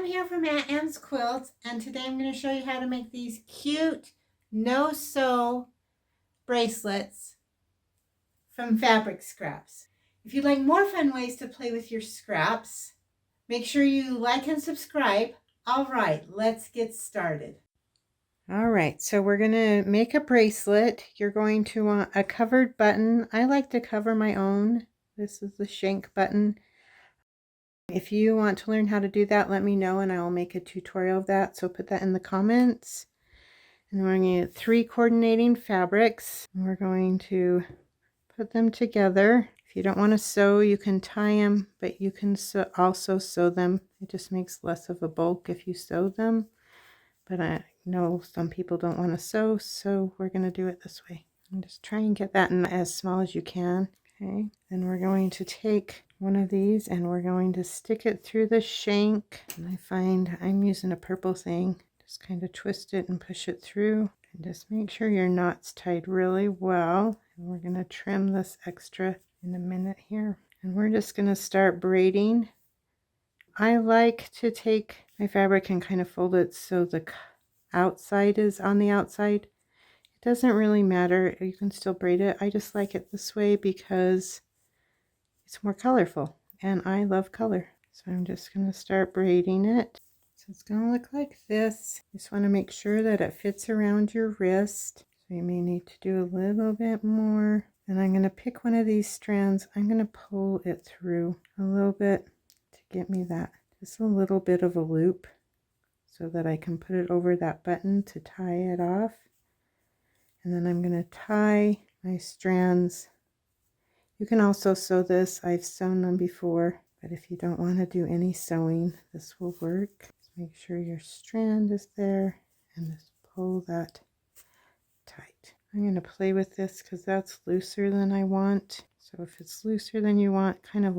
Pam here from Aunt Anne's Quilts, and today I'm going to show you how to make these cute no-sew bracelets from fabric scraps. If you'd like more fun ways to play with your scraps, make sure you like and subscribe. All right, let's get started. All right, so we're going to make a bracelet. You're going to want a covered button. I like to cover my own. This is the shank button. If you want to learn how to do that, let me know and I will make a tutorial of that. So put that in the comments. And we're going to get 3 coordinating fabrics. And we're going to put them together. If you don't want to sew, you can tie them, but you can also sew them. It just makes less of a bulk if you sew them. But I know some people don't want to sew, so we're going to do it this way. And just try and get that in as small as you can. Okay, then we're going to take one of these and we're going to stick it through the shank. And I find I'm using a purple thing. Just kind of twist it and push it through. And just make sure your knot's tied really well. And we're going to trim this extra in a minute here. And we're just going to start braiding. I like to take my fabric and kind of fold it so the outside is on the outside. It doesn't really matter. You can still braid it. I just like it this way because it's more colorful and I love color. So I'm just going to start braiding it. So it's going to look like this. Just want to make sure that it fits around your wrist. So you may need to do a little bit more. And I'm going to pick one of these strands. I'm going to pull it through a little bit to get me that. Just a little bit of a loop so that I can put it over that button to tie it off. And then I'm going to tie my strands. You can also sew this. I've sewn them before, but if you don't want to do any sewing, this will work. Just make sure your strand is there and just pull that tight. I'm going to play with this because that's looser than I want. So if it's looser than you want, kind of